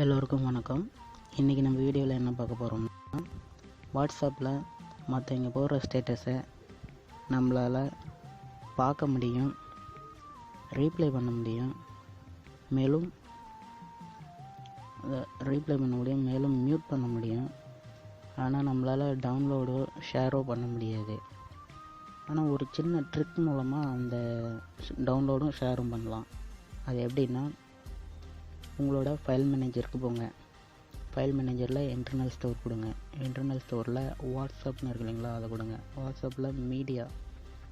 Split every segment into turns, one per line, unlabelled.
எல்லோருக்கும் வணக்கம். இன்றைக்கி நம்ம வீடியோவில் என்ன பார்க்க போகிறோம்னா, வாட்ஸ்அப்பில் மற்றவங்க போடுற ஸ்டேட்டஸை நம்மளால் பார்க்க முடியும், ரீப்ளை பண்ண முடியும், மேலும் மியூட் பண்ண முடியும். ஆனால் நம்மளால் டவுன்லோடோ ஷேரோ பண்ண முடியாது. ஆனால் ஒரு சின்ன ட்ரிக் மூலமாக அந்த டவுன்லோடும் ஷேரும் பண்ணலாம். அது எப்படின்னா, உங்களோட ஃபைல் மேனேஜருக்கு போங்க. ஃபைல் மேனேஜரில் இன்டர்னல் ஸ்டோர் கொடுங்க. இன்டர்னல் ஸ்டோரில் வாட்ஸ்அப்னு இருக்கு இல்லைங்களா, அதை கொடுங்க. வாட்ஸ்அப்பில் மீடியா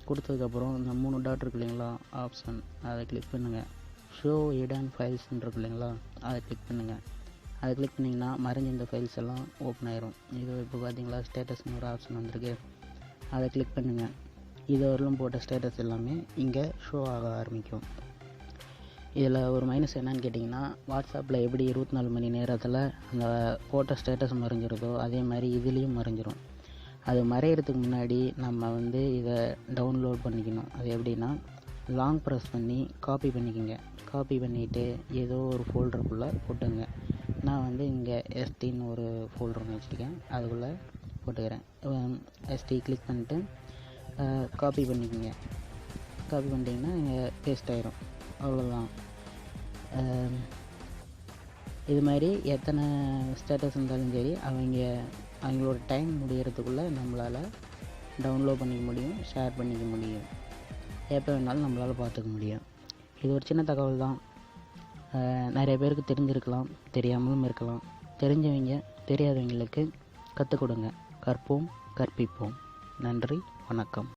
கொடுத்ததுக்கப்புறம் இந்த 3 டாட் இருக்கு இல்லைங்களா ஆப்ஷன், அதை கிளிக் பண்ணுங்கள். ஷோ ஹிடன் ஃபைல்ஸ்ன்னு இருக்கு இல்லைங்களா, அதை கிளிக் பண்ணுங்கள். அதை கிளிக் பண்ணிங்கன்னா மறைஞ்ச இந்த ஃபைல்ஸ் எல்லாம் ஓப்பன் ஆயிரும். இது இப்போ பார்த்தீங்களா, ஸ்டேட்டஸ்னு ஒரு ஆப்ஷன் வந்திருக்கு, அதை கிளிக் பண்ணுங்கள். இது வரலும் போட்ட ஸ்டேட்டஸ் எல்லாமே இங்கே ஷோ ஆக ஆரம்பிக்கும். இதில் ஒரு மைனஸ் என்னன்னு கேட்டிங்கன்னா, வாட்ஸ்அப்பில் எப்படி 24 மணி நேரத்தில் அந்த போட்ட ஸ்டேட்டஸ் மறைஞ்சிருதோ அதே மாதிரி இதுலேயும் மறைஞ்சிரும். அது மறைகிறதுக்கு முன்னாடி நம்ம இதை டவுன்லோட் பண்ணிக்கணும். அது எப்படின்னா, லாங் ப்ரெஸ் பண்ணி காப்பி பண்ணிக்கோங்க. காப்பி பண்ணிவிட்டு ஏதோ ஒரு ஃபோல்டருக்குள்ளே போட்டுங்க. நான் இங்கே எஸ்டின்னு ஒரு ஃபோல்டர் ஒன்று வச்சுருக்கேன், அதுக்குள்ளே போட்டுக்கிறேன். எஸ்டி கிளிக் பண்ணிட்டு காப்பி பண்ணிக்கோங்க. காப்பி பண்ணிட்டிங்கன்னா இங்கே பேஸ்ட் ஆயிரும். அவ்வளோதான். இது மாதிரி எத்தனை ஸ்டேட்டஸ் இருந்தாலும் சரி, அவங்களோட டைம் முடிகிறதுக்குள்ளே நம்மளால் டவுன்லோட் பண்ணிக்க முடியும், ஷேர் பண்ணிக்க முடியும். எப்போ வேணாலும் நம்மளால் பார்த்துக்க முடியும். இது ஒரு சின்ன தகவல் தான். நிறைய பேருக்கு தெரிஞ்சிருக்கலாம், தெரியாமலும் இருக்கலாம். தெரிஞ்சவங்க தெரியாதவங்களுக்கு கற்றுக் கொடுங்க. கற்போம், கற்பிப்போம். நன்றி, வணக்கம்.